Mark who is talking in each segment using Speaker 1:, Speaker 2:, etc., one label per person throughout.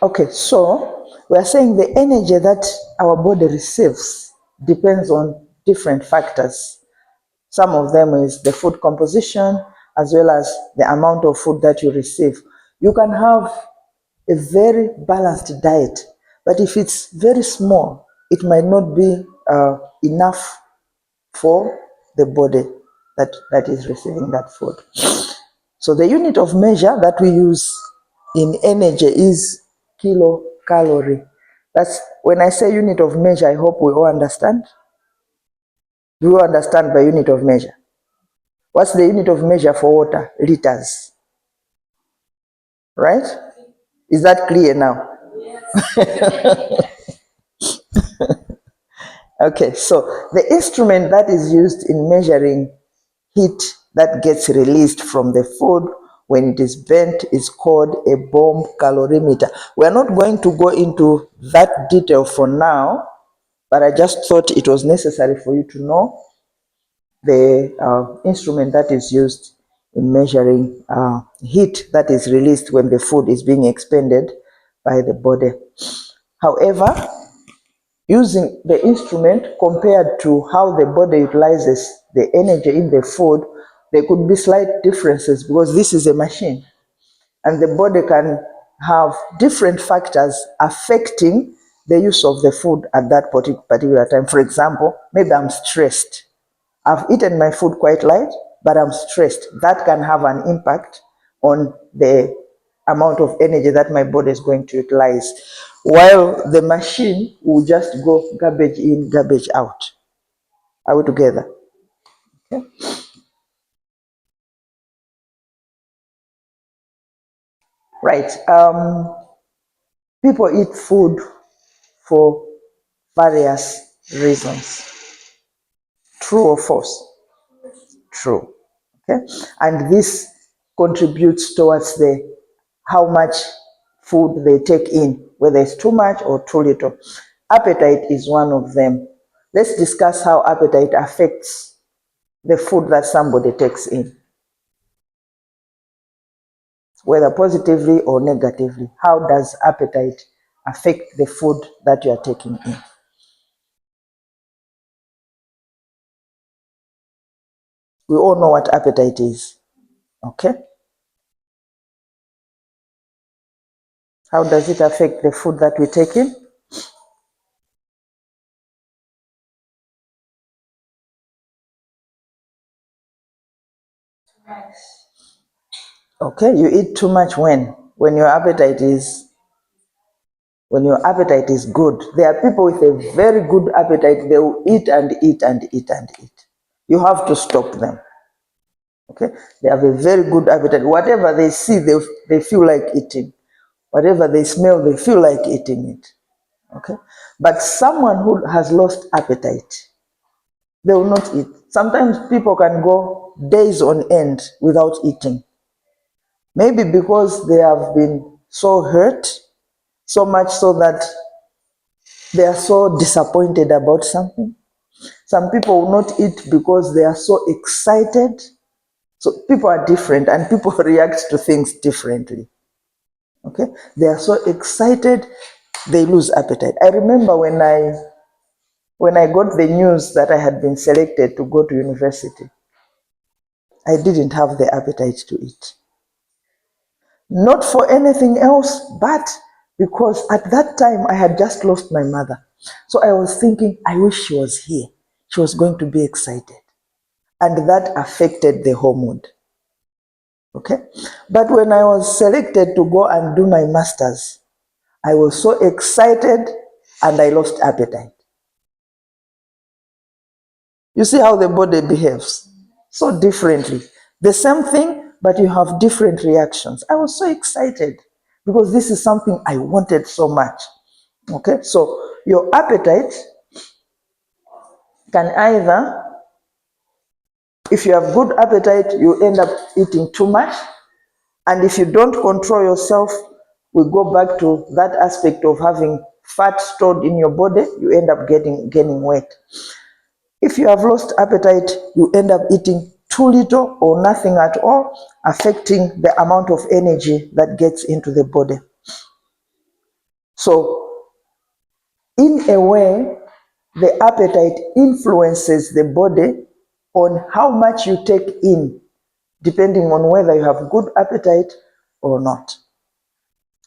Speaker 1: Okay, so we are saying the energy that our body receives depends on different factors. Some of them is the food composition as well as the amount of food that you receive. You can have a very balanced diet, but if it's very small, it might not be enough for the body that is receiving that food. So the unit of measure that we use in energy is kilocalorie. That's when I say unit of measure, I hope we all understand. Do you understand by unit of measure? What's the unit of measure for water? Liters. Right? Is that clear now? Okay, so the instrument that is used in measuring heat that gets released from the food when it is burnt is called a bomb calorimeter. We are not going to go into that detail for now, but I just thought it was necessary for you to know the instrument that is used in measuring heat that is released when the food is being expended by the body. However, using the instrument compared to how the body utilizes the energy in the food, there could be slight differences because this is a machine and the body can have different factors affecting the use of the food at that particular time. For example, maybe I'm stressed. I've eaten my food quite light, but I'm stressed. That can have an impact on the amount of energy that my body is going to utilize. While the machine will just go garbage in, garbage out. Are we together? Okay. Right. People eat food for various reasons. True or false? True. Okay. And this contributes towards the how much food they take in, whether it's too much or too little. Appetite is one of them. Let's discuss how appetite affects the food that somebody takes in, whether positively or negatively. How does appetite affect the food that you are taking in? We all know what appetite is, okay? How does it affect the food that we take in? Okay, you eat too much when? When your appetite is good. There are people with a very good appetite, they will eat and eat and eat and eat. You have to stop them. Okay, they have a very good appetite. Whatever they see, they feel like eating. Whatever they smell, they feel like eating it. Okay, but someone who has lost appetite, they will not eat. Sometimes people can go days on end without eating. Maybe because they have been so hurt, so much so that they are so disappointed about something. Some people will not eat because they are so excited. So people are different and people react to things differently. Okay, they are so excited, they lose appetite. I remember when I got the news that I had been selected to go to university, I didn't have the appetite to eat. Not for anything else, but because at that time I had just lost my mother. So I was thinking, I wish she was here. She was going to be excited. And that affected the whole mood. Okay? But when I was selected to go and do my master's, I was so excited and I lost appetite. You see how the body behaves so differently. The same thing, but you have different reactions. I was so excited because this is something I wanted so much. Okay, so your appetite can either, if you have good appetite, you end up eating too much. And if you don't control yourself, we go back to that aspect of having fat stored in your body, you end up gaining weight. If you have lost appetite, you end up eating too little or nothing at all, affecting the amount of energy that gets into the body. So in a way, the appetite influences the body on how much you take in, depending on whether you have good appetite or not.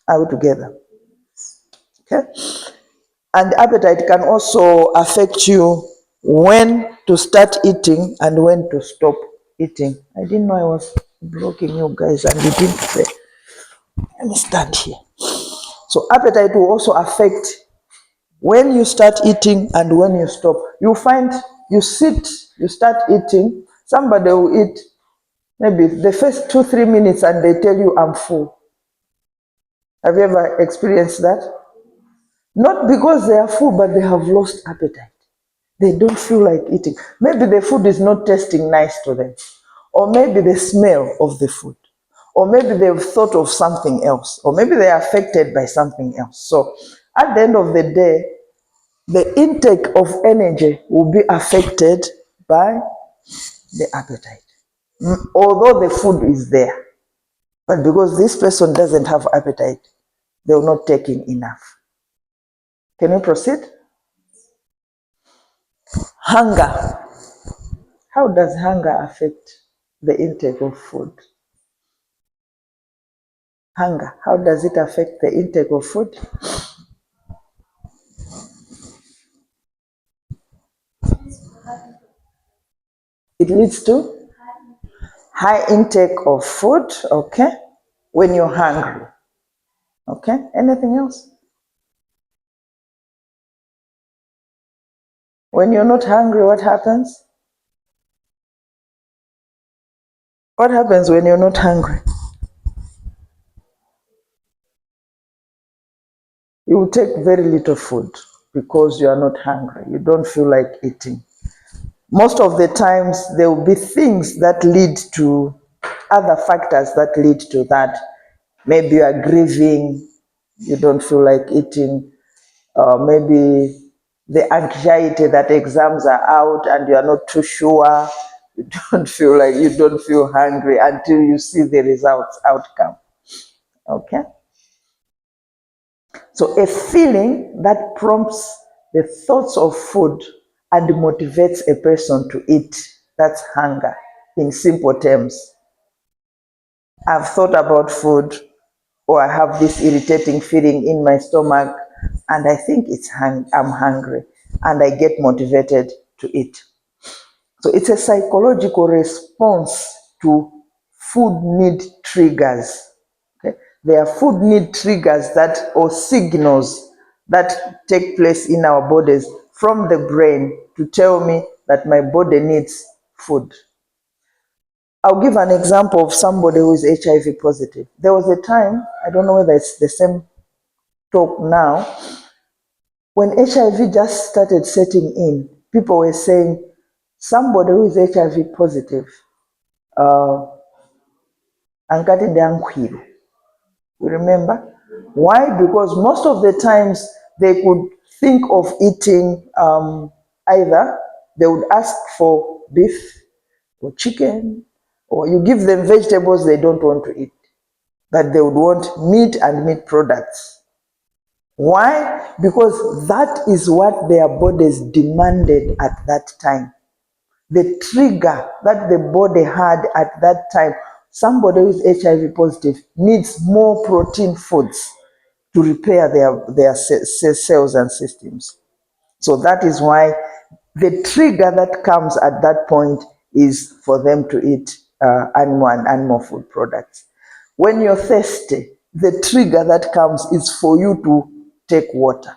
Speaker 1: Are we together? Okay. And appetite can also affect you when to start eating and when to stop eating. I didn't know I was blocking you guys and you didn't say. Let me stand here. So appetite will also affect when you start eating and when you stop. You find you sit, you start eating, somebody will eat maybe the first 2-3 minutes and they tell you, I'm full. Have you ever experienced that? Not because they are full, but they have lost appetite. They don't feel like eating. Maybe the food is not tasting nice to them. Or maybe the smell of the food. Or maybe they've thought of something else. Or maybe they're affected by something else. So at the end of the day, the intake of energy will be affected by the appetite. Although the food is there. But because this person doesn't have appetite, they will not take in enough. Can we proceed? Hunger. How does hunger affect the intake of food? Hunger, how does it affect the intake of food? It leads to high intake of food, okay, when you're hungry. Okay, anything else? When you're not hungry, what happens? What happens when you're not hungry? You will take very little food because you are not hungry. You don't feel like eating. Most of the times, there will be things that lead to other factors that lead to that. Maybe you are grieving, you don't feel like eating. Maybe the anxiety that exams are out and you are not too sure. You don't feel hungry until you see the results outcome. Okay? So a feeling that prompts the thoughts of food and motivates a person to eat, that's hunger in simple terms. I've thought about food, or I have this irritating feeling in my stomach and I think I'm hungry and I get motivated to eat. So it's a psychological response to food need triggers. Okay? There are food need triggers that, or signals that take place in our bodies from the brain to tell me that my body needs food. I'll give an example of somebody who is HIV positive. There was a time, I don't know whether it's the same talk now, when HIV just started setting in, people were saying, somebody who is HIV positive, ankati ndiankhwilu. You remember? Why? Because most of the times they could think of eating either they would ask for beef or chicken, or you give them vegetables they don't want to eat, but they would want meat and meat products. Why? Because that is what their bodies demanded at that time. The trigger that the body had at that time, somebody who is HIV positive needs more protein foods to repair their cells and systems. So that is why the trigger that comes at that point is for them to eat animal and animal food products. When you're thirsty, the trigger that comes is for you to take water.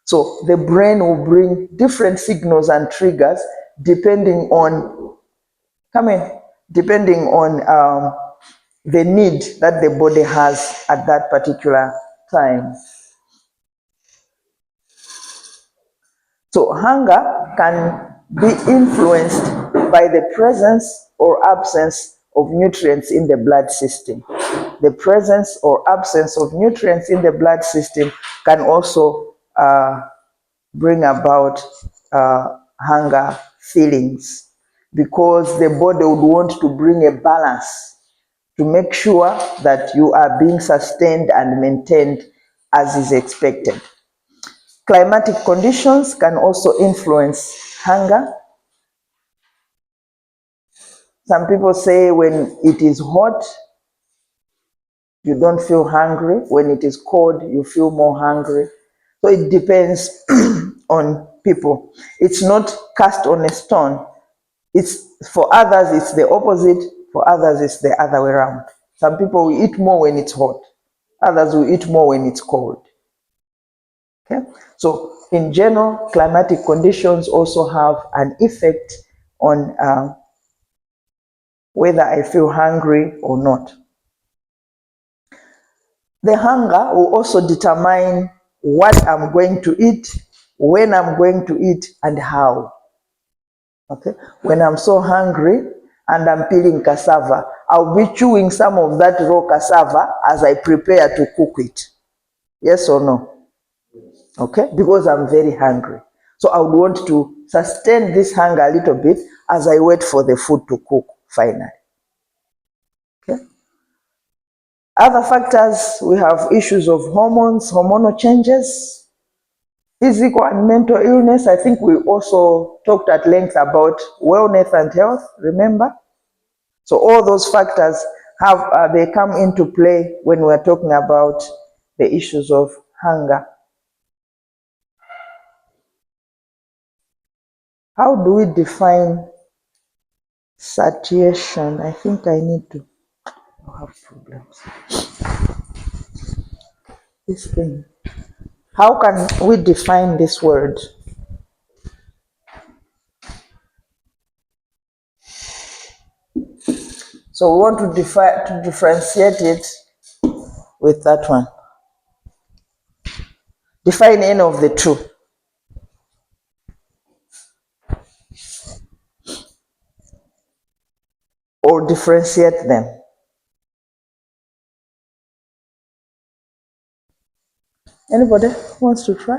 Speaker 1: So the brain will bring different signals and triggers depending on, depending on the need that the body has at that particular time. So hunger can be influenced by the presence or absence of nutrients in the blood system. The presence or absence of nutrients in the blood system can also bring about hunger feelings, because the body would want to bring a balance to make sure that you are being sustained and maintained as is expected. Climatic conditions can also influence hunger. Some people say when it is hot, you don't feel hungry. When it is cold, you feel more hungry. So it depends on people. It's not cast on a stone. It's for others, it's the opposite. For others, it's the other way around. Some people will eat more when it's hot. Others will eat more when it's cold. Okay? So in general, climatic conditions also have an effect on whether I feel hungry or not. The hunger will also determine what I'm going to eat, when I'm going to eat, and how. Okay? When I'm so hungry and I'm peeling cassava, I'll be chewing some of that raw cassava as I prepare to cook it. Yes or no? Okay? Because I'm very hungry. So I would want to sustain this hunger a little bit as I wait for the food to cook finally. Okay? Other factors, we have issues of hormones, hormonal changes, physical and mental illness. I think we also talked at length about wellness and health, remember? So all those factors have they come into play when we're talking about the issues of hunger. How do we define satiation? I think I need to have problems. This thing. How can we define this word? So we want to differentiate it with that one. Define any of the two. Or differentiate them. Anybody wants to try?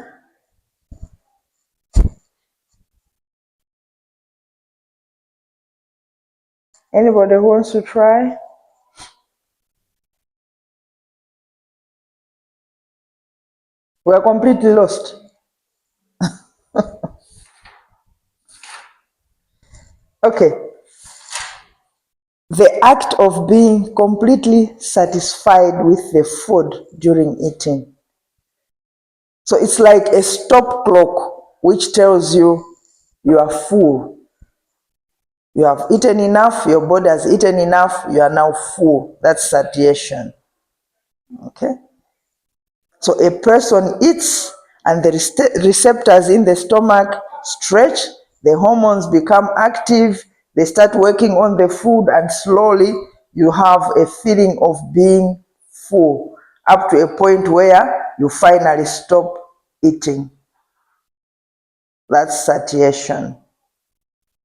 Speaker 1: Anybody who wants to try? We are completely lost. Okay. The act of being completely satisfied with the food during eating. So it's like a stop clock which tells you you are full. You have eaten enough, your body has eaten enough, you are now full. That's satiation. Okay? So a person eats and the receptors in the stomach stretch, the hormones become active, they start working on the food, and slowly you have a feeling of being full up to a point where you finally stop eating. That's satiation.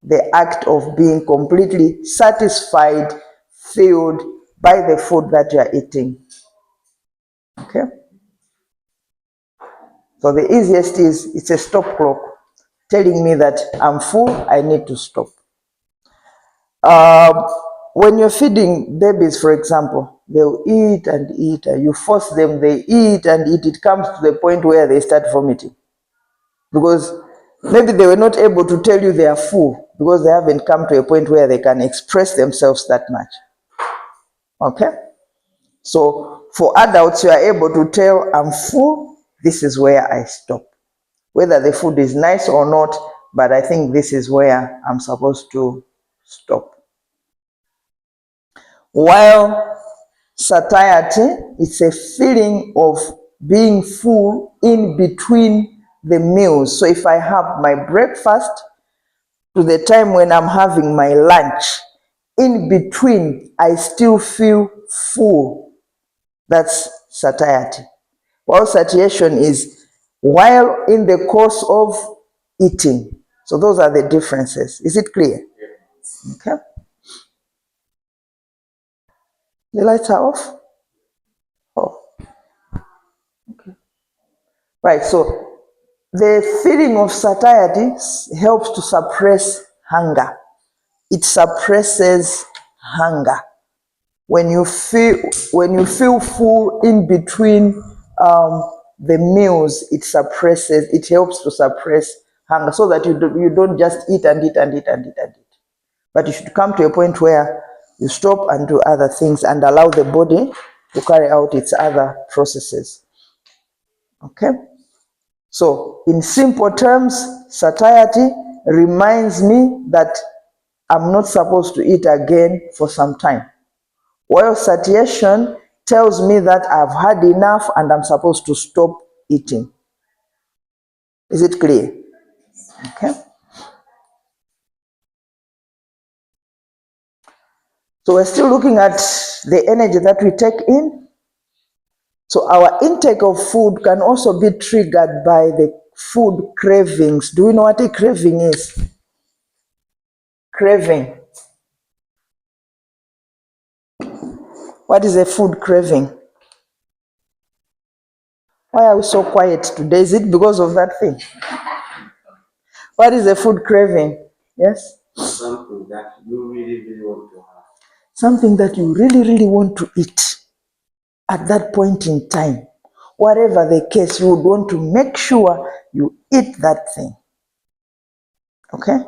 Speaker 1: The act of being completely satisfied, filled by the food that you are eating. Okay? So the easiest is, it's a stop clock telling me that I'm full, I need to stop. When you're feeding babies, for example, they'll eat and eat, and you force them, they eat and eat. It comes to the point where they start vomiting. Because maybe they were not able to tell you they are full because they haven't come to a point where they can express themselves that much. Okay? So for adults, you are able to tell, I'm full, this is where I stop. Whether the food is nice or not, but I think this is where I'm supposed to stop. While satiety, it's a feeling of being full in between the meals. So if I have my breakfast to the time when I'm having my lunch, in between, I still feel full. That's satiety. While satiation is while in the course of eating. So those are the differences. Is it clear? Okay. The lights are off? Oh. Okay. Right, so the feeling of satiety helps to suppress hunger. It suppresses hunger. When you feel full in between the meals, it suppresses, it helps to suppress hunger so that you don't just eat and eat and eat and eat and eat. But you should come to a point where you stop and do other things and allow the body to carry out its other processes. Okay? So, in simple terms, satiety reminds me that I'm not supposed to eat again for some time. While satiation tells me that I've had enough and I'm supposed to stop eating. Is it clear? Okay. So we're still looking at the energy that we take in. So our intake of food can also be triggered by the food cravings. Do you know what a craving is? Craving. What is a food craving? Why are we so quiet today? Is it because of that thing? What is a food craving? Yes?
Speaker 2: Something that you really, really want to have.
Speaker 1: Something that you really, really want to eat at that point in time. Whatever the case, you would want to make sure you eat that thing. Okay?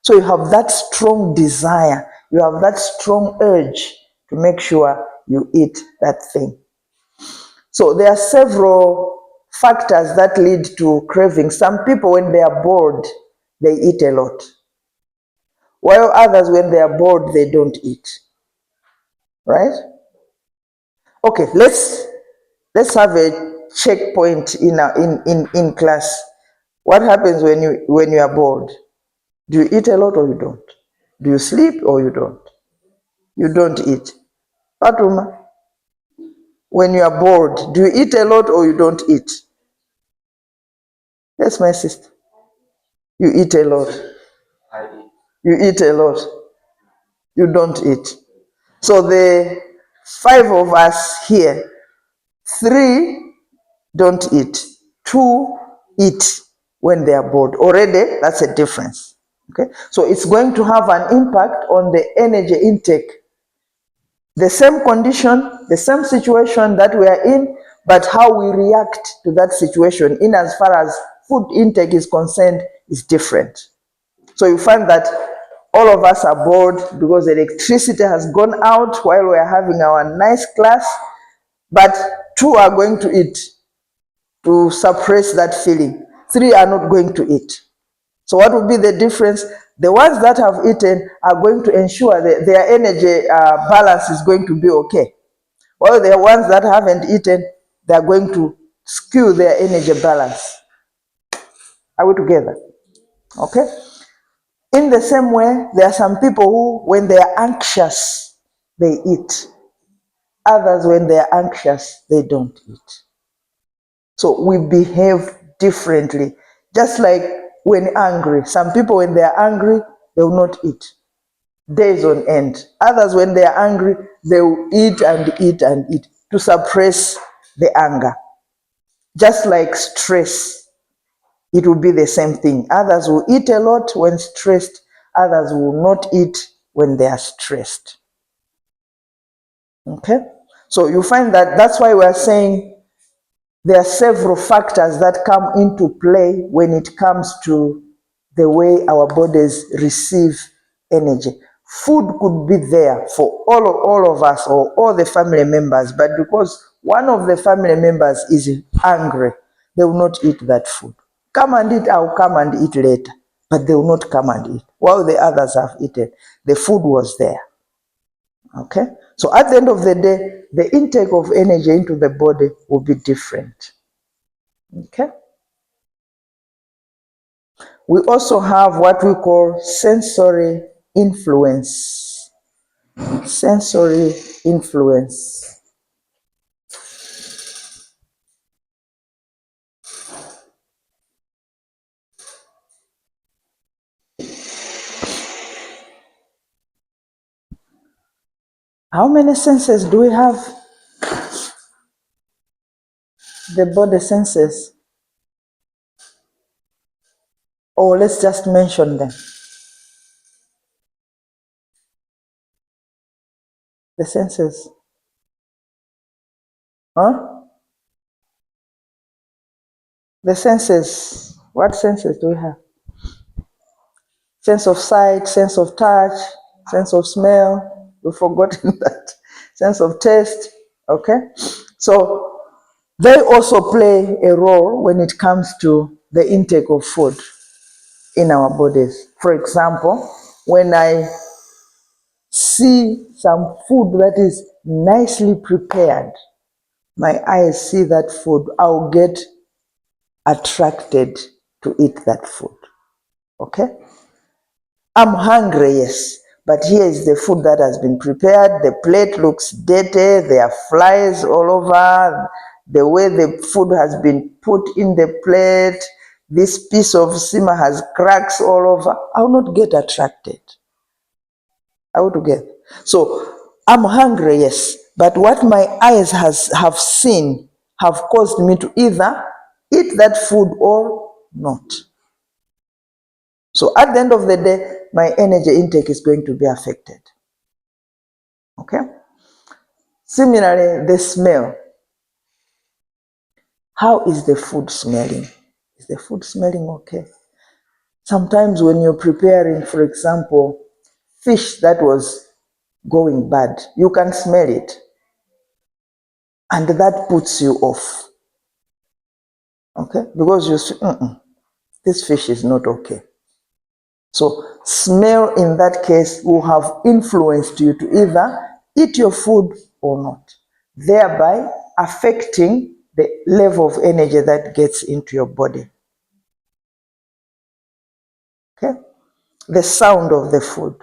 Speaker 1: So you have that strong desire, you have that strong urge to make sure you eat that thing. So there are several factors that lead to craving. Some people, when they are bored, they eat a lot, while others, when they are bored, they don't eat. Right? Okay, let's have a checkpoint in class. What happens when you are bored? Do you eat a lot or you don't? Do you sleep or you don't? You don't eat. Fatuma, when you are bored, do you eat a lot or you don't eat? Yes, my sister. You eat a lot.
Speaker 2: I eat.
Speaker 1: You eat a lot. You don't eat. So the 5 of us here, 3 don't eat. 2 eat when they are bored. Already, that's a difference. Okay? So it's going to have an impact on the energy intake. The same condition, the same situation that we are in, but how we react to that situation in as far as food intake is concerned is different. So you find that all of us are bored because electricity has gone out while we are having our nice class, but 2 are going to eat to suppress that feeling. 3 are not going to eat. So what will be the difference? The ones that have eaten are going to ensure that their energy balance is going to be okay. While the ones that haven't eaten, they are going to skew their energy balance. Are we together? Okay? In the same way, there are some people who, when they are anxious, they eat. Others, when they are anxious, they don't eat. So we behave differently. Just like when angry. Some people, when they are angry, they will not eat. Days on end. Others, when they are angry, they will eat and eat and eat to suppress the anger. Just like stress, it will be the same thing. Others will eat a lot when stressed, others will not eat when they are stressed. Okay? So you find that that's why we are saying there are several factors that come into play when it comes to the way our bodies receive energy. Food could be there for all of us or all the family members, but because one of the family members is hungry, they will not eat that food. Come and eat, I'll come and eat later, but they will not come and eat. While the others have eaten, the food was there. Okay? So at the end of the day, the intake of energy into the body will be different. Okay? We also have what we call sensory influence. Sensory influence. How many senses do we have? The body senses. Or let's just mention them. The senses. Huh? The senses, what senses do we have? Sense of sight, sense of touch, sense of smell. We've forgotten that. Sense of taste. Okay? So they also play a role when it comes to the intake of food in our bodies. For example, when I see some food that is nicely prepared, my eyes see that food, I'll get attracted to eat that food. Okay? I'm hungry, yes, but here is the food that has been prepared. The plate looks dirty, there are flies all over, the way the food has been put in the plate, this piece of sima has cracks all over. I will not get attracted. I would get. So I'm hungry, yes, but what my eyes have seen have caused me to either eat that food or not. So at the end of the day, my energy intake is going to be affected. Okay? Similarly, the smell. How is the food smelling? Is the food smelling okay? Sometimes when you're preparing, for example, fish that was going bad, you can smell it, and that puts you off. Okay? Because you say, this fish is not okay. So smell in that case will have influenced you to either eat your food or not, thereby affecting the level of energy that gets into your body. Okay? The sound of the food.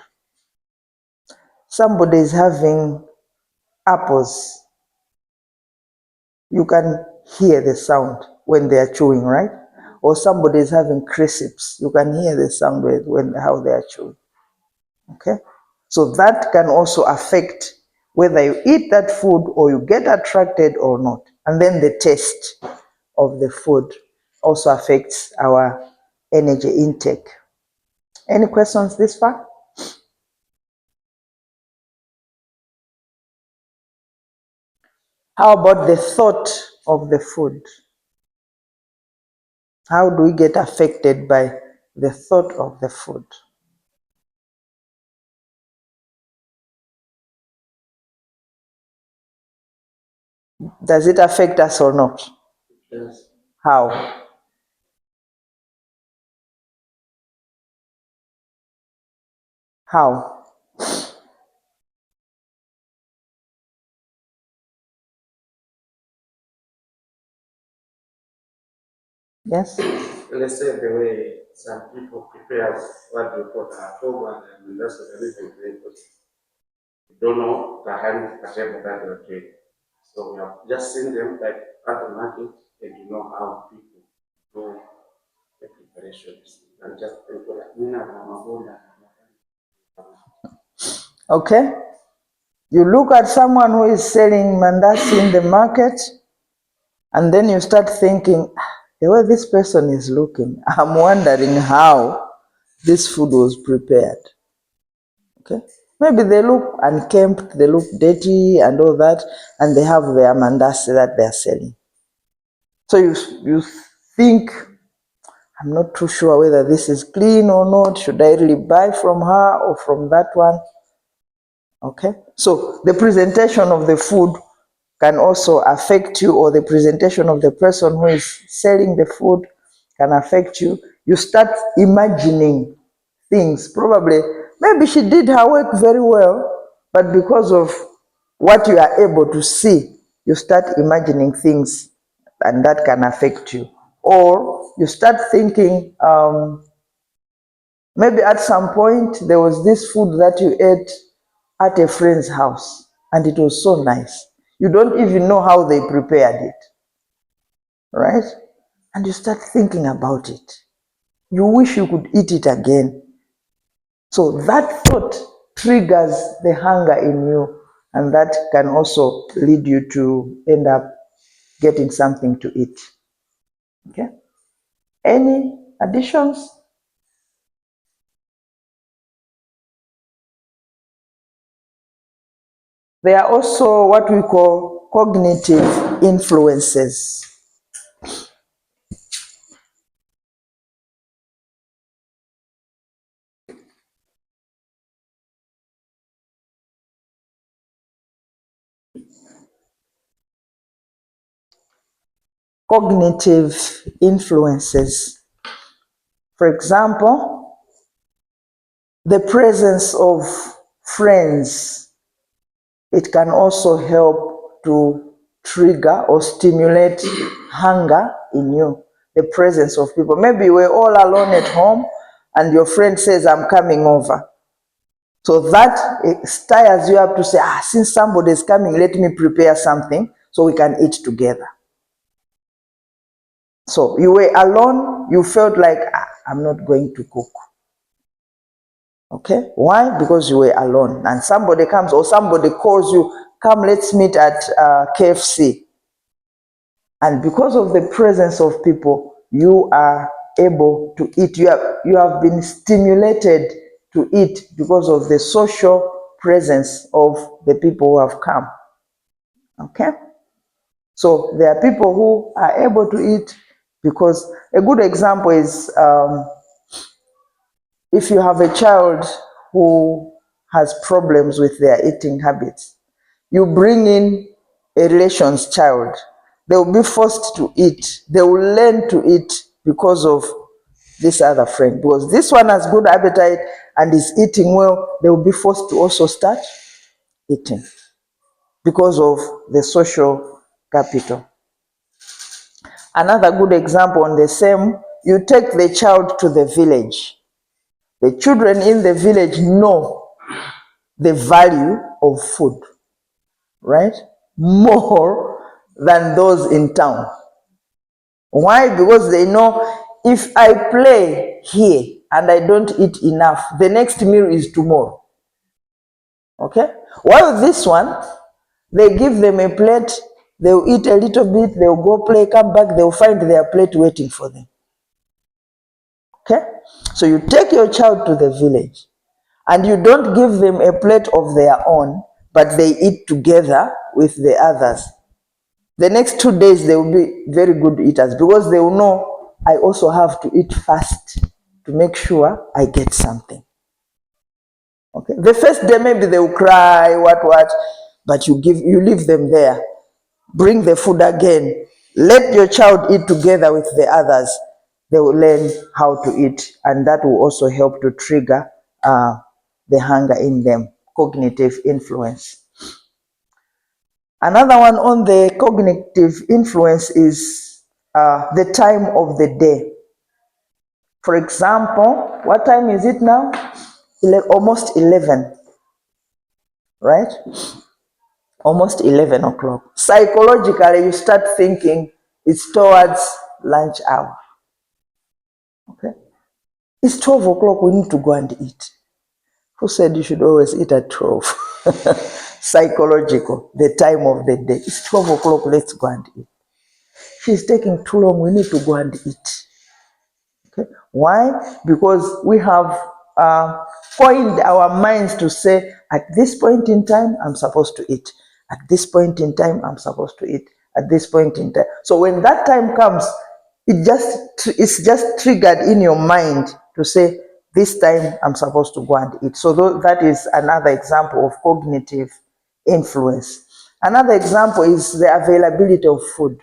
Speaker 1: Somebody is having apples. You can hear the sound when they are chewing, right? Or somebody is having crisps. You can hear the sound when how they are chewing. Okay? So that can also affect whether you eat that food or you get attracted or not. And then the taste of the food also affects our energy intake. Any questions this far? How about the thought of the food? How do we get affected by the thought of the food? Does it affect us or not?
Speaker 2: Yes.
Speaker 1: How? How? Yes?
Speaker 2: Let's say the way some people prepare what they call a program and that's the reason they put. You don't know the hand whatever that they're doing. So we have just seen them like at the market and you know how people do the preparations. And just people like
Speaker 1: Okay? You look at someone who is selling mandasi in the market, and then you start thinking, the way this person is looking, I'm wondering how this food was prepared. Okay? Maybe they look unkempt, they look dirty and all that, and they have their mandasi that they're selling. So you think, I'm not too sure whether this is clean or not. Should I really buy from her or from that one? Okay? So the presentation of the food can also affect you, or the presentation of the person who is selling the food can affect you. You start imagining things. Probably, maybe she did her work very well, but because of what you are able to see, you start imagining things, and that can affect you. Or you start thinking, maybe at some point there was this food that you ate at a friend's house, and it was so nice. You don't even know how they prepared it, right? And you start thinking about it. You wish you could eat it again. So that thought triggers the hunger in you, and that can also lead you to end up getting something to eat. Okay? Any additions? There are also what we call cognitive influences. cognitive influences. For example, the presence of friends, it can also help to trigger or stimulate hunger in you. The presence of people. Maybe we're all alone at home and your friend says, I'm coming over. So that stirs you up to say, since somebody is coming, let me prepare something so we can eat together. So you were alone, you felt like, I'm not going to cook. Okay, why? Because you were alone and somebody comes or somebody calls you, come, let's meet at KFC. And because of the presence of people, you are able to eat. You have been stimulated to eat because of the social presence of the people who have come. Okay? So there are people who are able to eat because a good example is if you have a child who has problems with their eating habits, you bring in a relation's child, they will be forced to eat. They will learn to eat because of this other friend. Because this one has good appetite and is eating well, they will be forced to also start eating because of the social capital. Another good example on the same, you take the child to the village. The children in the village know the value of food, right? More than those in town. Why? Because they know if I play here and I don't eat enough, the next meal is tomorrow. Okay? While this one, they give them a plate, they'll eat a little bit, they'll go play, come back, they'll find their plate waiting for them. Okay? So you take your child to the village and you don't give them a plate of their own, but they eat together with the others. The next 2 days, they will be very good eaters because they will know I also have to eat fast to make sure I get something. Okay. The first day, maybe they will cry, what, but you leave them there. Bring the food again. Let your child eat together with the others. They will learn how to eat, and that will also help to trigger the hunger in them, cognitive influence. Another one on the cognitive influence is the time of the day. For example, what time is it now? Almost 11, right? Almost 11 o'clock. Psychologically, you start thinking it's towards lunch hour. Okay? It's 12 o'clock, we need to go and eat. Who said you should always eat at 12? Psychological, the time of the day. It's 12 o'clock, let's go and eat. She's taking too long, we need to go and eat. Okay. Why? Because we have coined our minds to say, at this point in time, I'm supposed to eat. At this point in time, I'm supposed to eat. At this point in time. So when that time comes, it's just triggered in your mind to say, this time I'm supposed to go and eat. So that is another example of cognitive influence. Another example is the availability of food.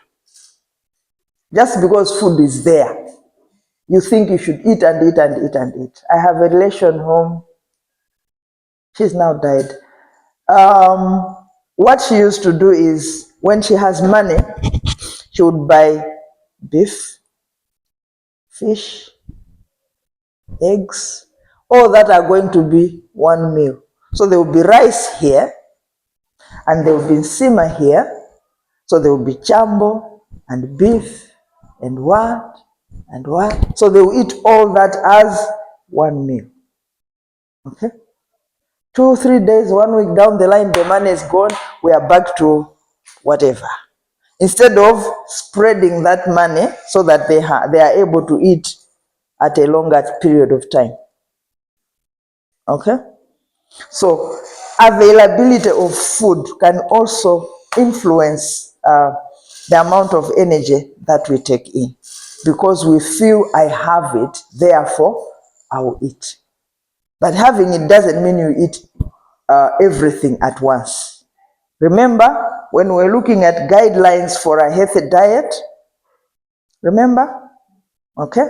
Speaker 1: Just because food is there, you think you should eat and eat and eat and eat. I have a relation home. She's now died. What she used to do is, when she has money, she would buy beef, fish, eggs, all that are going to be one meal. So there will be rice here, and there will be sima here. So there will be chambo and beef and what and what. So they will eat all that as one meal. Okay? 2, 3 days, 1 week down the line, the money is gone. We are back to whatever. Instead of spreading that money so that they are able to eat at a longer period of time. Okay? So availability of food can also influence the amount of energy that we take in, because we feel I have it, therefore I will eat. But having it doesn't mean you eat everything at once. Remember, when we're looking at guidelines for a healthy diet, Remember? Okay?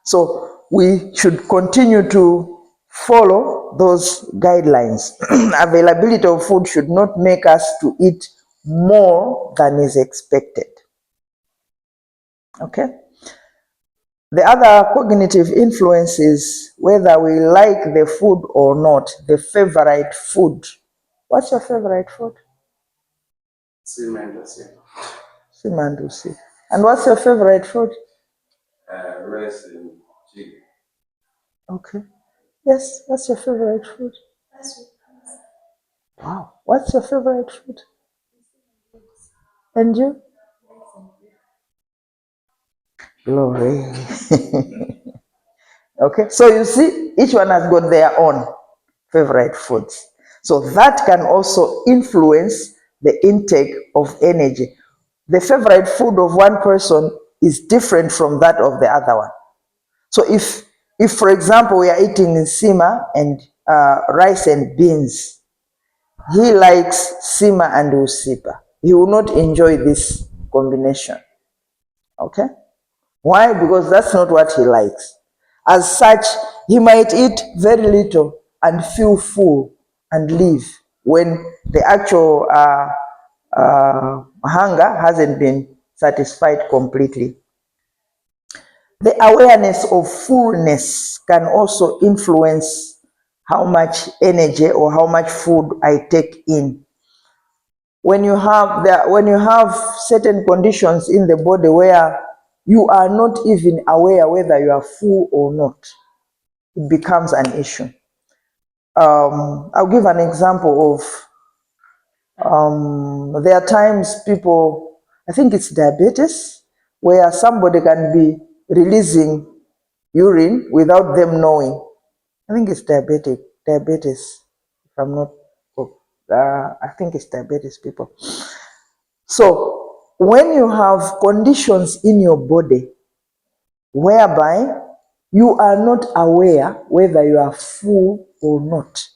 Speaker 1: So we should continue to follow those guidelines. Availability of food should not make us to eat more than is expected. Okay? The other cognitive influence is whether we like the food or not, the favorite food. What's your favorite food?
Speaker 2: Sanitisation.
Speaker 1: Simandusi. And what's your favorite food?
Speaker 2: Rice and chicken.
Speaker 1: Okay. Yes, what's your favorite food? Wow. What's your favorite food? And you? Glory. Okay, so you see, each one has got their own favorite foods. So that can also influence the intake of energy. The favorite food of one person is different from that of the other one. So if for example, we are eating sima and rice and beans, he likes sima and usipa. He will not enjoy this combination. Okay? Why? Because that's not what he likes. As such, he might eat very little and feel full and leave when the actual hunger hasn't been satisfied completely. The awareness of fullness can also influence how much energy or how much food I take in. When you have certain conditions in the body where you are not even aware whether you are full or not, it becomes an issue. I'll give an example of there are times people, I think it's diabetes, where somebody can be releasing urine without them knowing. I think it's diabetes, if I'm not, I think it's diabetes people. So when you have conditions in your body whereby you are not aware whether you are full or not,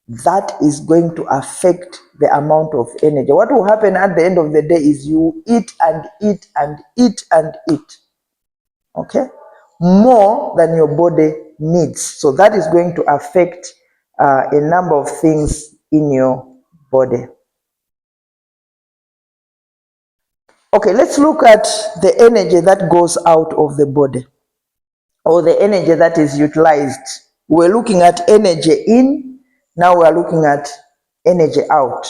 Speaker 1: that is going to affect the amount of energy. What will happen at the end of the day is you eat and eat and eat and eat, okay, more than your body needs. So that is going to affect a number of things in your body. Okay, let's look at the energy that goes out of the body, or the energy that is utilized. We're looking at energy in, now we're looking at energy out.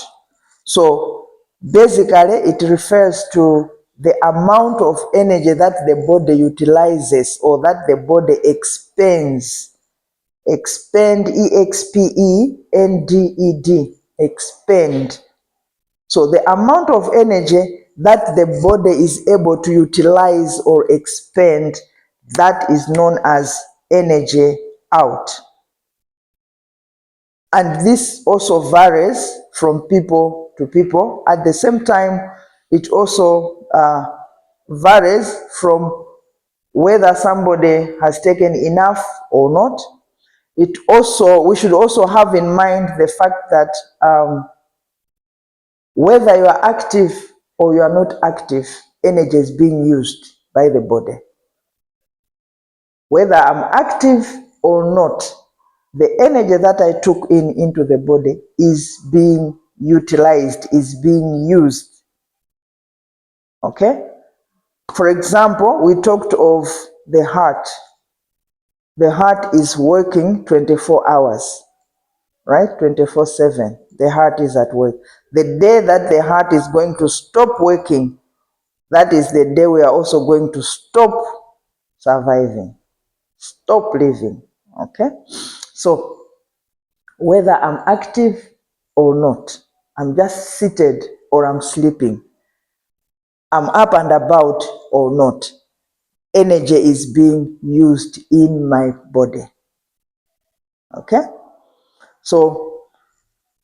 Speaker 1: So basically it refers to the amount of energy that the body utilizes or that the body expends. Expend, E-X-P-E-N-D-E-D, expend. So the amount of energy that the body is able to utilize or expend, that is known as energy out. And this also varies from people to people. At the same time, it also varies from whether somebody has taken enough or not. We should also have in mind the fact that whether you are active or you are not active, energy is being used by the body. Whether I'm active or not, the energy that I took into the body is being utilized, is being used. Okay? For example, we talked of the heart. The heart is working 24 hours, right? 24/7. The heart is at work. The day that the heart is going to stop working, that is the day we are also going to stop surviving, stop living. Okay? So whether I'm active or not, I'm just seated or I'm sleeping, I'm up and about or not, energy is being used in my body. Okay? So,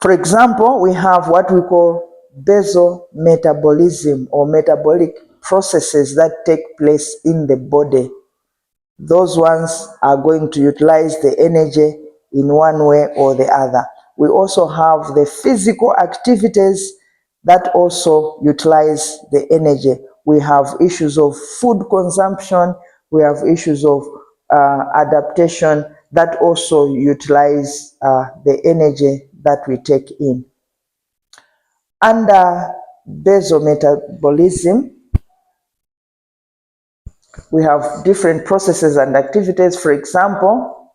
Speaker 1: for example, we have what we call basal metabolism or metabolic processes that take place in the body. Those ones are going to utilize the energy in one way or the other. We also have the physical activities that also utilize the energy. we have issues of food consumption, we have issues of adaptation that also utilize the energy that we take in. Under basal metabolism, we have different processes and activities. For example,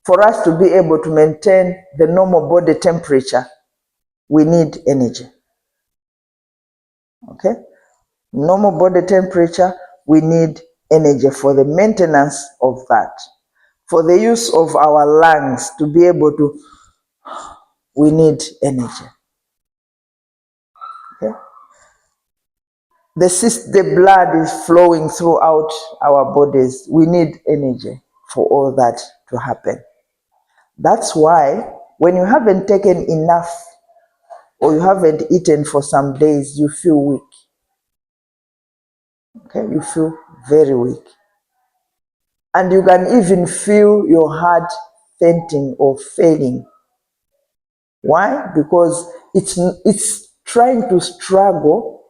Speaker 1: for us to be able to maintain the normal body temperature, we need energy. Okay? Normal body temperature, we need energy for the maintenance of that. For the use of our lungs to be able to, we need energy. Okay? The blood is flowing throughout our bodies. We need energy for all that to happen. That's why when you haven't taken enough or you haven't eaten for some days, you feel weak. Okay, you feel very weak. And you can even feel your heart fainting or failing. Why? Because it's trying to struggle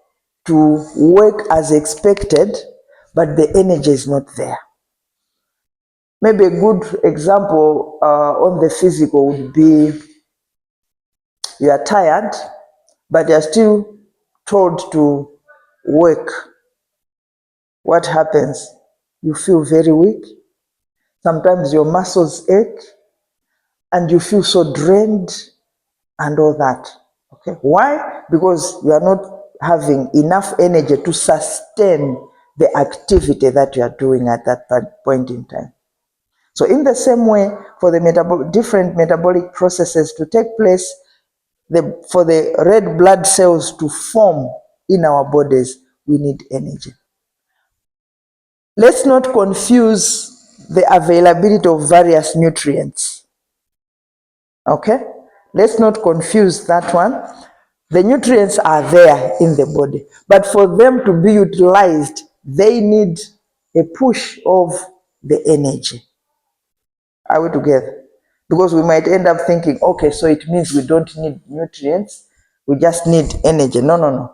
Speaker 1: to work as expected, but the energy is not there. Maybe a good example on the physical would be you are tired, but you are still told to work. What happens? You feel very weak. Sometimes your muscles ache and you feel so drained and all that. Okay. Why? Because you are not having enough energy to sustain the activity that you are doing at that point in time. So in the same way, for the different metabolic processes to take place, for the red blood cells to form in our bodies, we need energy. Let's not confuse the availability of various nutrients. Okay? Let's not confuse that one. The nutrients are there in the body, but for them to be utilized, they need a push of the energy. Are we together? Because we might end up thinking, okay, so it means we don't need nutrients, we just need energy. No, no, no.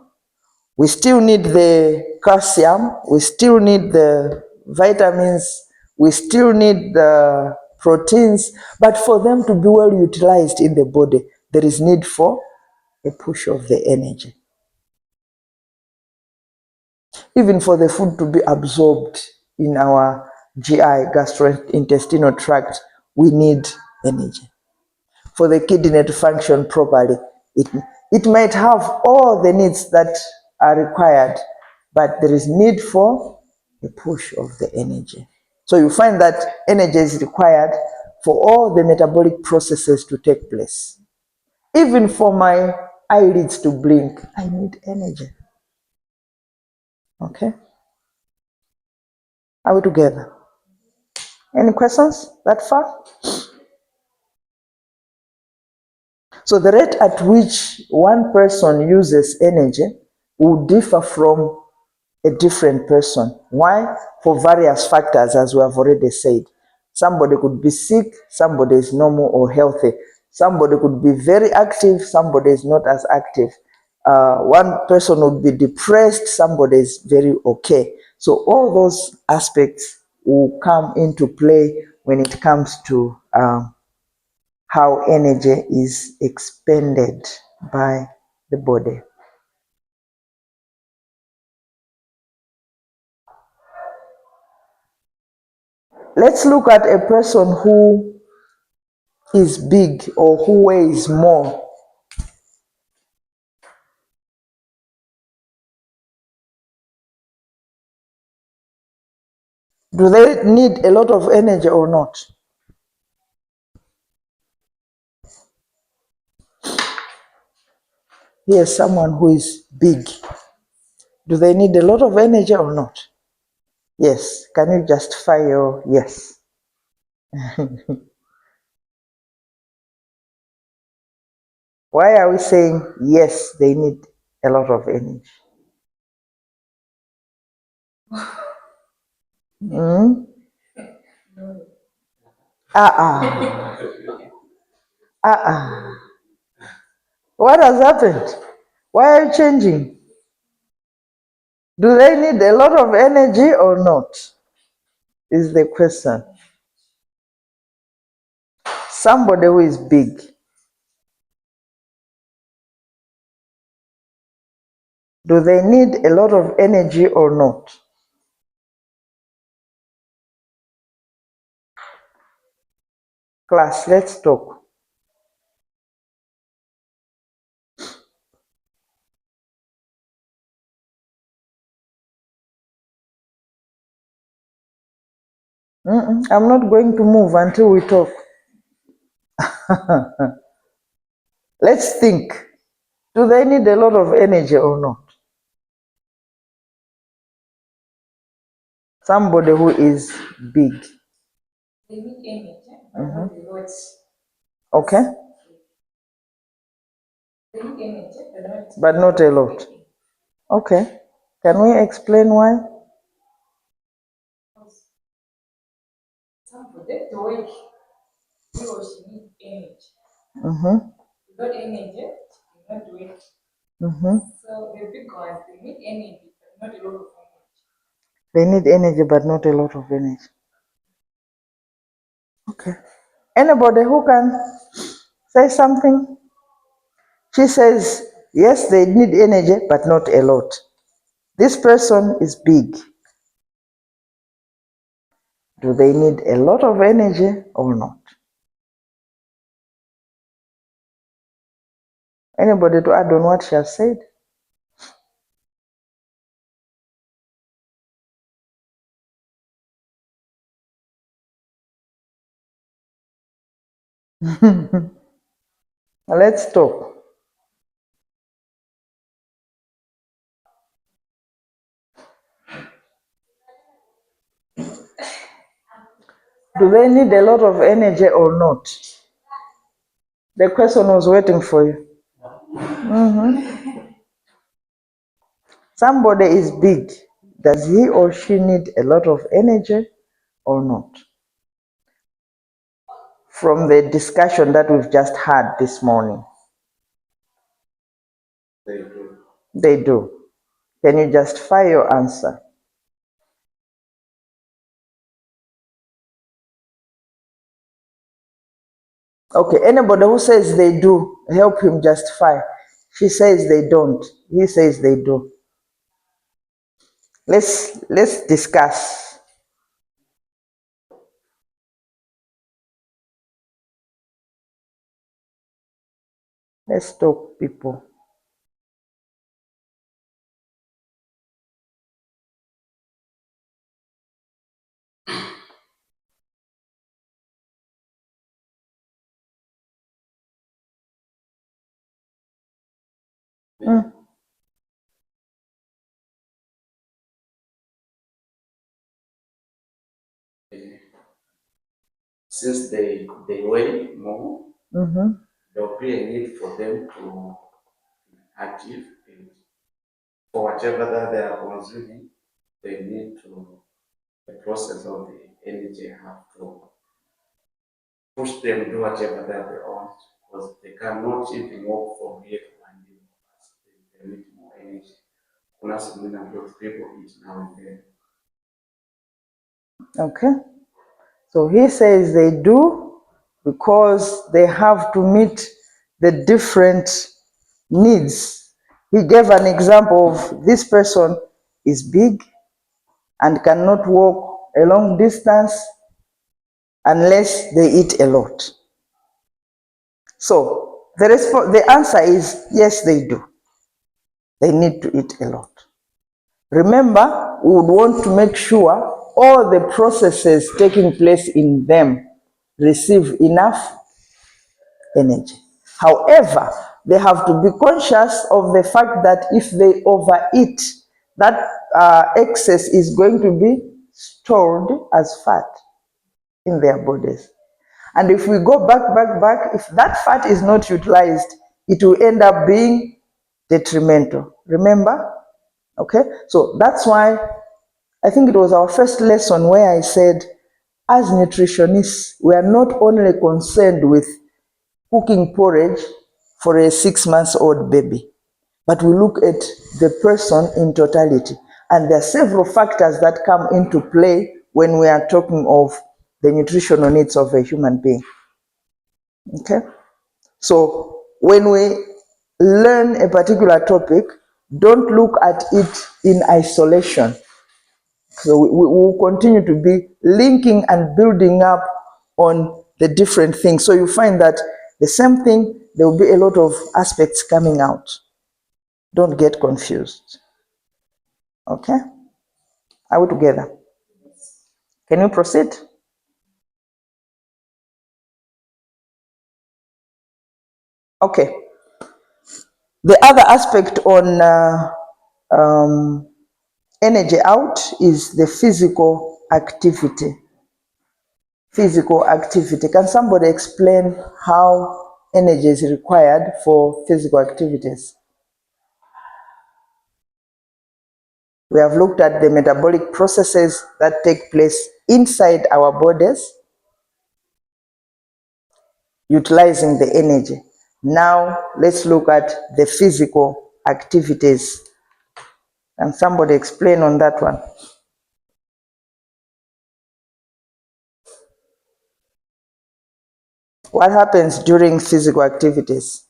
Speaker 1: We still need the calcium, we still need the vitamins, we still need the proteins, but for them to be well utilized in the body, there is need for a push of the energy. Even for the food to be absorbed in our GI, gastrointestinal tract, we need energy. For the kidney to function properly, it might have all the needs that are required, but there is need for a push of the energy. So you find that energy is required for all the metabolic processes to take place. Even for my eyelids to blink, I need energy. Okay? Are we together? Any questions that far? So the rate at which one person uses energy will differ from a different person. Why? For various factors, as we have already said. Somebody could be sick, somebody is normal or healthy. Somebody could be very active, somebody is not as active. One person would be depressed, somebody is very okay. So all those aspects will come into play when it comes to how energy is expended by the body. Let's look at a person who is big or who weighs more. Do they need a lot of energy or not? Here's someone who is big. Do they need a lot of energy or not? Yes. Can you justify your yes? Why are we saying yes, they need a lot of energy? Hmm? Uh-uh. Uh-uh. What has happened? Why are you changing? Do they need a lot of energy or not? Is the question. Somebody who is big, do they need a lot of energy or not? Class, let's talk. I'm not going to move until we talk. Let's think. Do they need a lot of energy or not? Somebody who is big.
Speaker 3: They need energy, but not a lot.
Speaker 1: Okay?
Speaker 3: They need energy,
Speaker 1: But not a lot. Okay. Can we explain why?
Speaker 3: somebody to work, he or she needs energy.
Speaker 1: Mm-hmm.
Speaker 3: Without energy, she cannot work.
Speaker 1: Mm-hmm.
Speaker 3: So the big ones, they need energy, but not a lot of energy.
Speaker 1: They need energy, but not a lot of energy. Okay. Anybody who can say something? She says, yes, they need energy, but not a lot. This person is big. Do they need a lot of energy or not? Anybody to add on what she has said? Let's talk. Do they need a lot of energy or not? The question was waiting for you. Somebody is big. Does he or she need a lot of energy or not? From the discussion that we've just had this morning.
Speaker 2: They do.
Speaker 1: They do. Can you justify your answer? Okay, anybody who says they do, help him justify. She says they don't. He says they do. Let's discuss. Let's talk, people. Mm.
Speaker 2: Since they weigh more, there'll be a need for them to be active and for whatever that they are consuming, they need to the process of the energy have to push them to do whatever that they want because they cannot even walk from here to one day. They need more energy. Kuna some number of people eat now and then.
Speaker 1: Okay. So he says they do because they have to meet the different needs. He gave an example of this person is big and cannot walk a long distance unless they eat a lot. So the answer is yes, they do. They need to eat a lot. Remember, we would want to make sure all the processes taking place in them receive enough energy. However, they have to be conscious of the fact that if they overeat, that excess is going to be stored as fat in their bodies. And if we go back, if that fat is not utilized, it will end up being detrimental. Remember? Okay? So that's why I think it was our first lesson where I said, as nutritionists, we are not only concerned with cooking porridge for a 6-month-old baby, but we look at the person in totality. And there are several factors that come into play when we are talking of the nutritional needs of a human being. Okay? So when we learn a particular topic, don't look at it in isolation. So we will continue to be linking and building up on the different things. So you find that the same thing, there will be a lot of aspects coming out. Don't get confused. Okay? Are we together? Can you proceed? Okay. The other aspect on energy out is the physical activity. Physical activity. Can somebody explain how energy is required for physical activities? We have looked at the metabolic processes that take place inside our bodies, utilizing the energy. Now, let's look at the physical activities. Can somebody explain on that one? What happens during physical activities?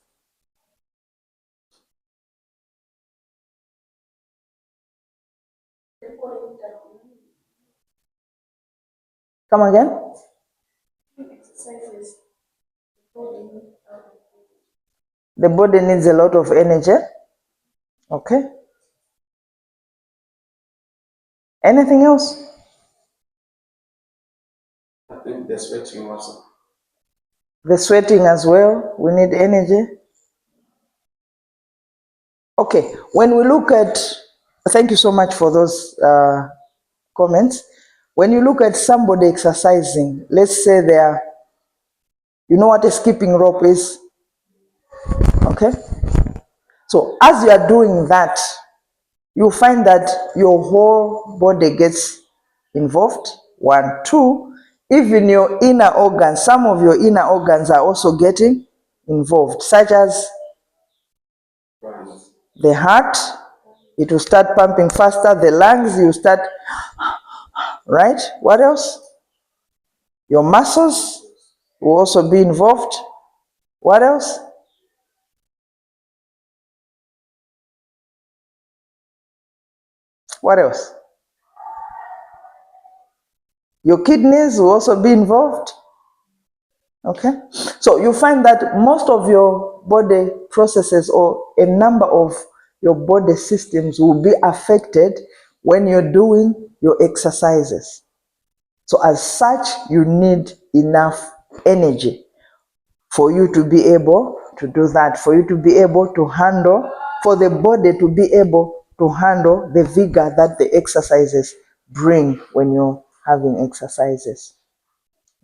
Speaker 1: Come again?
Speaker 3: Exercises.
Speaker 1: The body needs a lot of energy. Okay. Anything else?
Speaker 2: I think the sweating also.
Speaker 1: The sweating as well. We need energy. Okay. When we look at, thank you so much for those comments. When you look at somebody exercising, let's say they are, you know what a skipping rope is? Okay. So as you are doing that, you find that your whole body gets involved. 1, 2, even your inner organs, some of your inner organs are also getting involved, such as the heart, it will start pumping faster, the lungs, you start, right? What else? Your muscles will also be involved. What else? What else? Your kidneys will also be involved. Okay? So you find that most of your body processes or a number of your body systems will be affected when you're doing your exercises. So as such, you need enough energy for you to be able to do that, for you to be able to handle, for the body to be able to handle the vigor that the exercises bring when you're having exercises.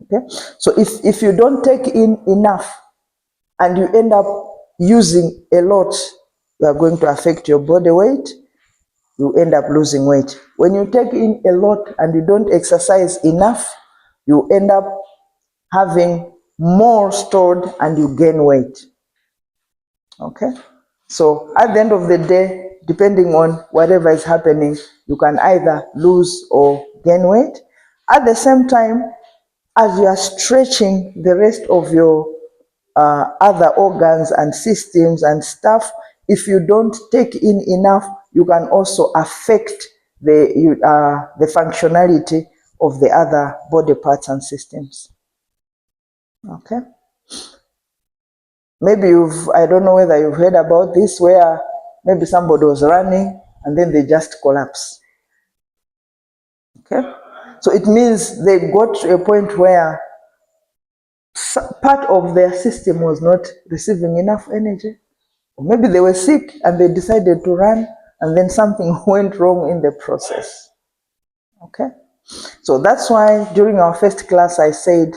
Speaker 1: Okay? So if you don't take in enough and you end up using a lot, you are going to affect your body weight, you end up losing weight. When you take in a lot and you don't exercise enough, you end up having more stored and you gain weight. Okay? So at the end of the day, depending on whatever is happening, you can either lose or gain weight. At the same time, as you are stretching the rest of your other organs and systems and stuff, if you don't take in enough, you can also affect the functionality of the other body parts and systems. Okay? Maybe I don't know whether you've heard about this, where maybe somebody was running and then they just collapse. Okay? So it means they got to a point where part of their system was not receiving enough energy. Or maybe they were sick and they decided to run and then something went wrong in the process. Okay? So that's why during our first class I said,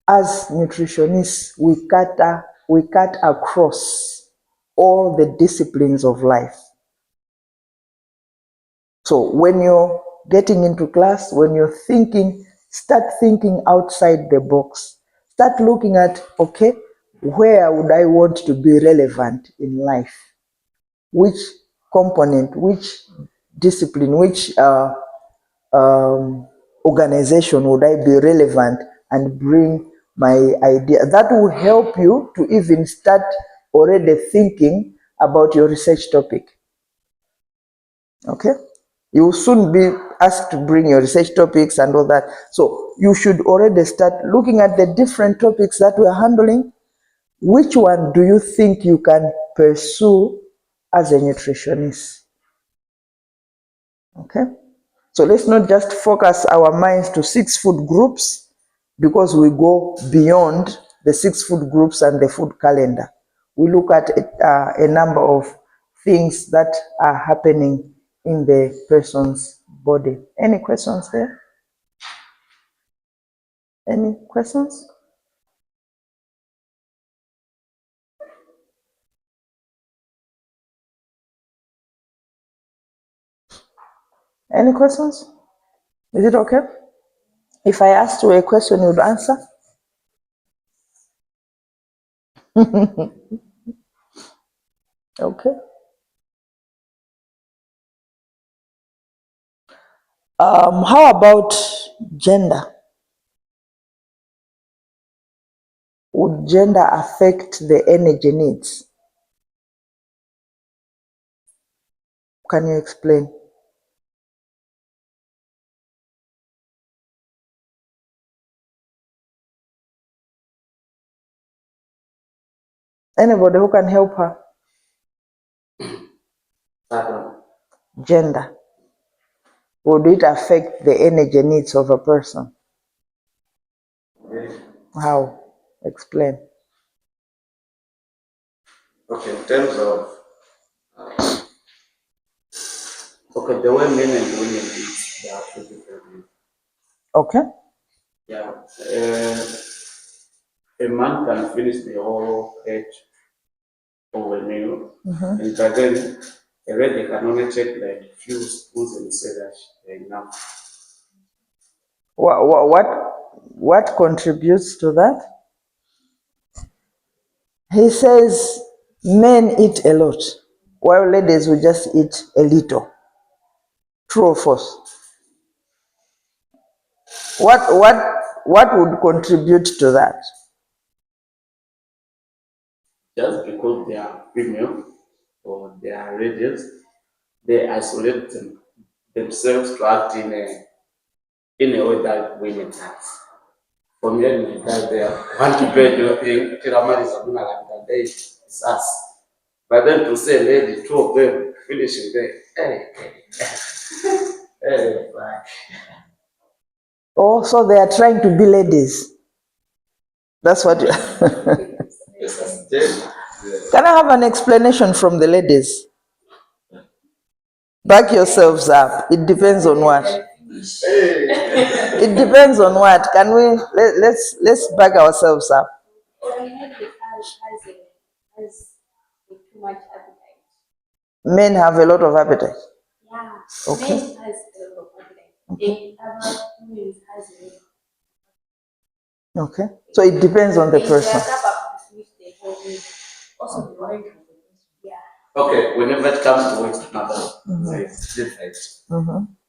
Speaker 1: as nutritionists, we cut across all the disciplines of life. So when you're getting into class, when you're thinking, start thinking outside the box. Start looking at, okay, where would I want to be relevant in life? Which component, which discipline, which organization would I be relevant and bring my idea. That will help you to even start already thinking about your research topic. Okay? You will soon be asked to bring your research topics and all that. So you should already start looking at the different topics that we are handling. Which one do you think you can pursue as a nutritionist? Okay? So let's not just focus our minds to 6 food groups, because we go beyond the 6 food groups and the food calendar. We look at a number of things that are happening in the person's body. Any questions there? Any questions? Any questions? Is it okay? If I asked you a question, you would answer? Okay. How about gender? Would gender affect the energy needs? Can you explain? Anybody who can help her?
Speaker 2: Pardon?
Speaker 1: Gender. Would it affect the energy needs of a person?
Speaker 2: Yes.
Speaker 1: How? Explain.
Speaker 2: Okay, in terms of okay, the way men and women eat, they are two different.
Speaker 1: Okay.
Speaker 2: Yeah. A man can finish the whole plate of a meal, and by then a lady can only take like few spoons and say that they're enough.
Speaker 1: What contributes to that? He says men eat a lot, while ladies will just eat a little. True or false? What would contribute to that?
Speaker 2: Just because they are female or they are ladies, they isolate themselves to act in a way that women act. For me and my dad, they want to pay anything, Tiramari Sabuna and they it's us. But then to say, lady, two of them finishing there, hey, right.
Speaker 1: Oh, so they are trying to be ladies. That's what you... Can I have an explanation from the ladies? Back yourselves up. It depends on what? It depends on what. Can we let's back ourselves up.
Speaker 3: Has too much appetite.
Speaker 1: Men have a lot of appetite.
Speaker 3: Yeah.
Speaker 1: Okay.
Speaker 3: Men has a lot of appetite. Okay. Women has a lot.
Speaker 1: Okay. So it depends on the person.
Speaker 3: Also the right. Yeah.
Speaker 2: Okay, whenever it comes to weight matter, it's different.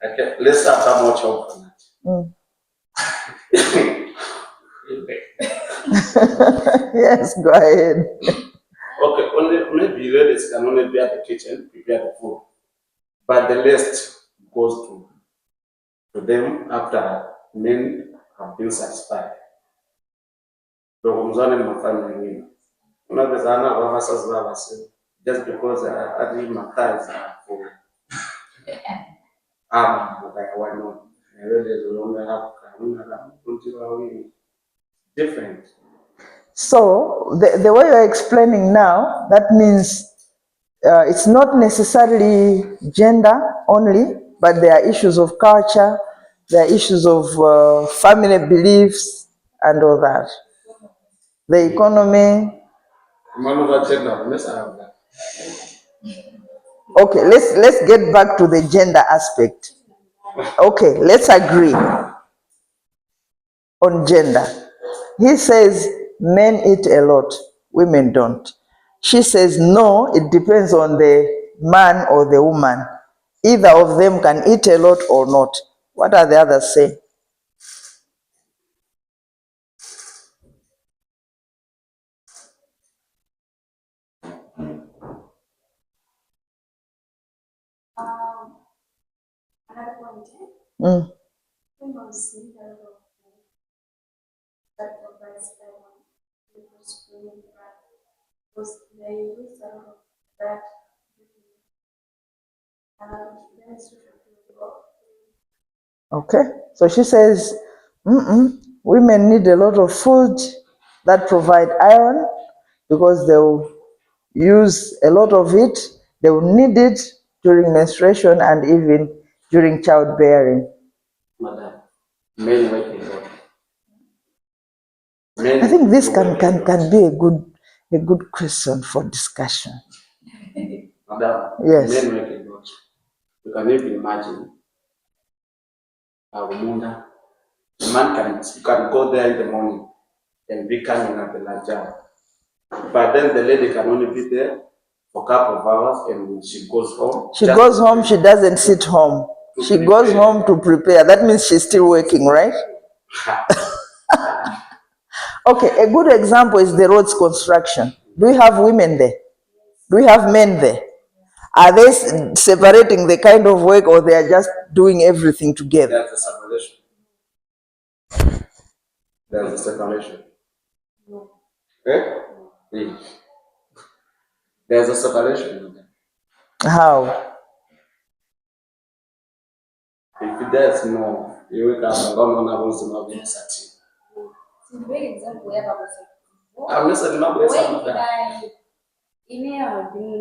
Speaker 2: Okay, let's start how much of that.
Speaker 1: Yes, go ahead.
Speaker 2: Okay, only maybe ladies can only be at the kitchen, prepare the food. But the rest goes to them after men have been satisfied. Ndokumzane mafanya nini? Unawezana kwa sasa zaba just because I did my ties for like why not? Ladies will only have different.
Speaker 1: So the way you're explaining now, that means it's not necessarily gender only, but there are issues of culture, there are issues of family beliefs and all that. The economy. Okay, let's get back to the gender aspect. Okay, let's agree on gender. He says men eat a lot, women don't. She says no, it depends on the man or the woman. Either of them can eat a lot or not. What are the others saying?
Speaker 3: Another point,
Speaker 1: Mm.
Speaker 3: females need a lot of food that provides iron because women because they use a lot of that menstruation period.
Speaker 1: Okay, so she says, women need a lot of food that provide iron because they will use a lot of it. They will need it during menstruation and even during childbearing.
Speaker 2: Madam, men work a lot.
Speaker 1: I think this can be a good question for discussion.
Speaker 2: Madam,
Speaker 1: Yes.
Speaker 2: men work a lot. You can even imagine Munda. The man can go there in the morning and be coming at the lunch hour. But then the lady can only be there for a couple of hours and when she goes home.
Speaker 1: She goes home, she doesn't sit home. She goes home to prepare. That means she's still working, right? Okay, a good example is the roads construction. Do we have women there? Do we have men there? Are they separating the kind of work or they are just doing everything together?
Speaker 2: There's a separation. There's a separation. Eh? Yes. There's a separation.
Speaker 1: How?
Speaker 2: If there's no, you wake up and go on a rose and be sati.
Speaker 3: Very example where I was like,
Speaker 2: I'm listening to
Speaker 3: when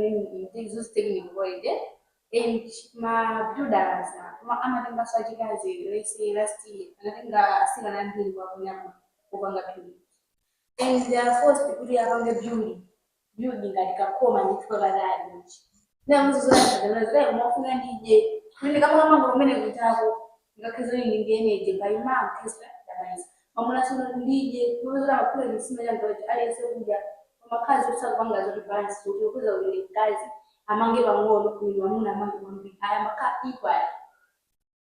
Speaker 3: in Jesus taking void, and my builders, I'm not let's say last year, and I think still an until over and they are forced to put around the building katika koma nitwa badali na mzozo na zile mwafunga DJ mimi kama mambo mimi nikitako ngakizo nyingine je by mom kisa dabais mamuna sana DJ mzozo na kule ni sima ya ndoje aliyese kuja kwa kazi usaka kwanga zote balance studio kuza ile kazi amange bangono kunywa muna amange mwambi haya maka equal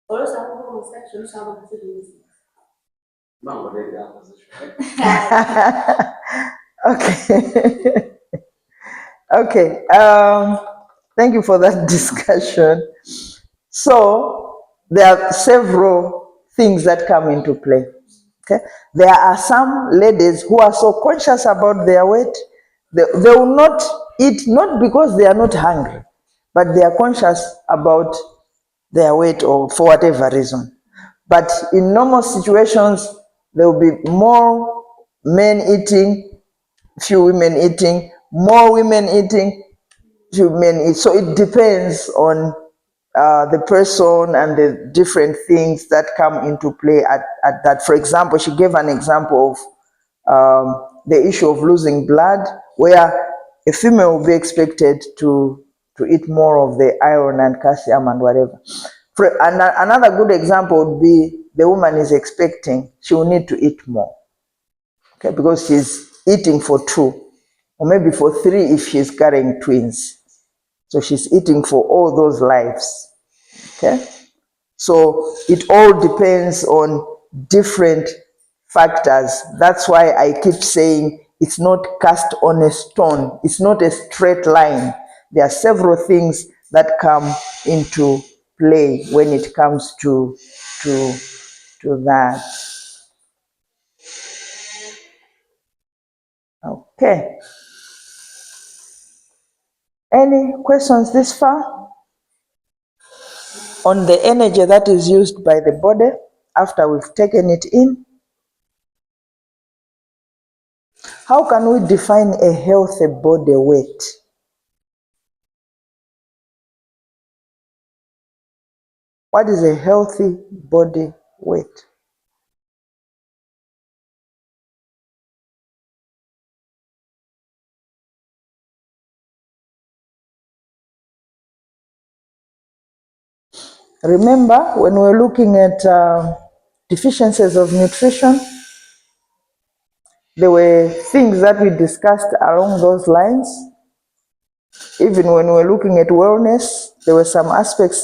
Speaker 3: olosa kwa construction sana kwa kuzi
Speaker 2: mambo ndio
Speaker 1: Okay. Okay. Thank you for that discussion. So there are several things that come into play. Okay. There are some ladies who are so conscious about their weight, they will not eat, not because they are not hungry, but they are conscious about their weight or for whatever reason. But in normal situations, there will be more men eating, few women eating, more women eating, few men eat. So it depends on the person and the different things that come into play at that. For example, she gave an example of the issue of losing blood, where a female will be expected to eat more of the iron and calcium and whatever. And another good example would be the woman is expecting, she will need to eat more, okay, because she's eating for 2 or maybe for 3 if she's carrying twins. So she's eating for all those lives, okay? So it all depends on different factors. That's why I keep saying it's not cast on a stone. It's not a straight line. There are several things that come into play when it comes to that. Okay. Any questions this far on the energy that is used by the body after we've taken it in? How can we define a healthy body weight? What is a healthy body weight? Remember, when we're looking at deficiencies of nutrition, there were things that we discussed along those lines. Even when we're looking at wellness, there were some aspects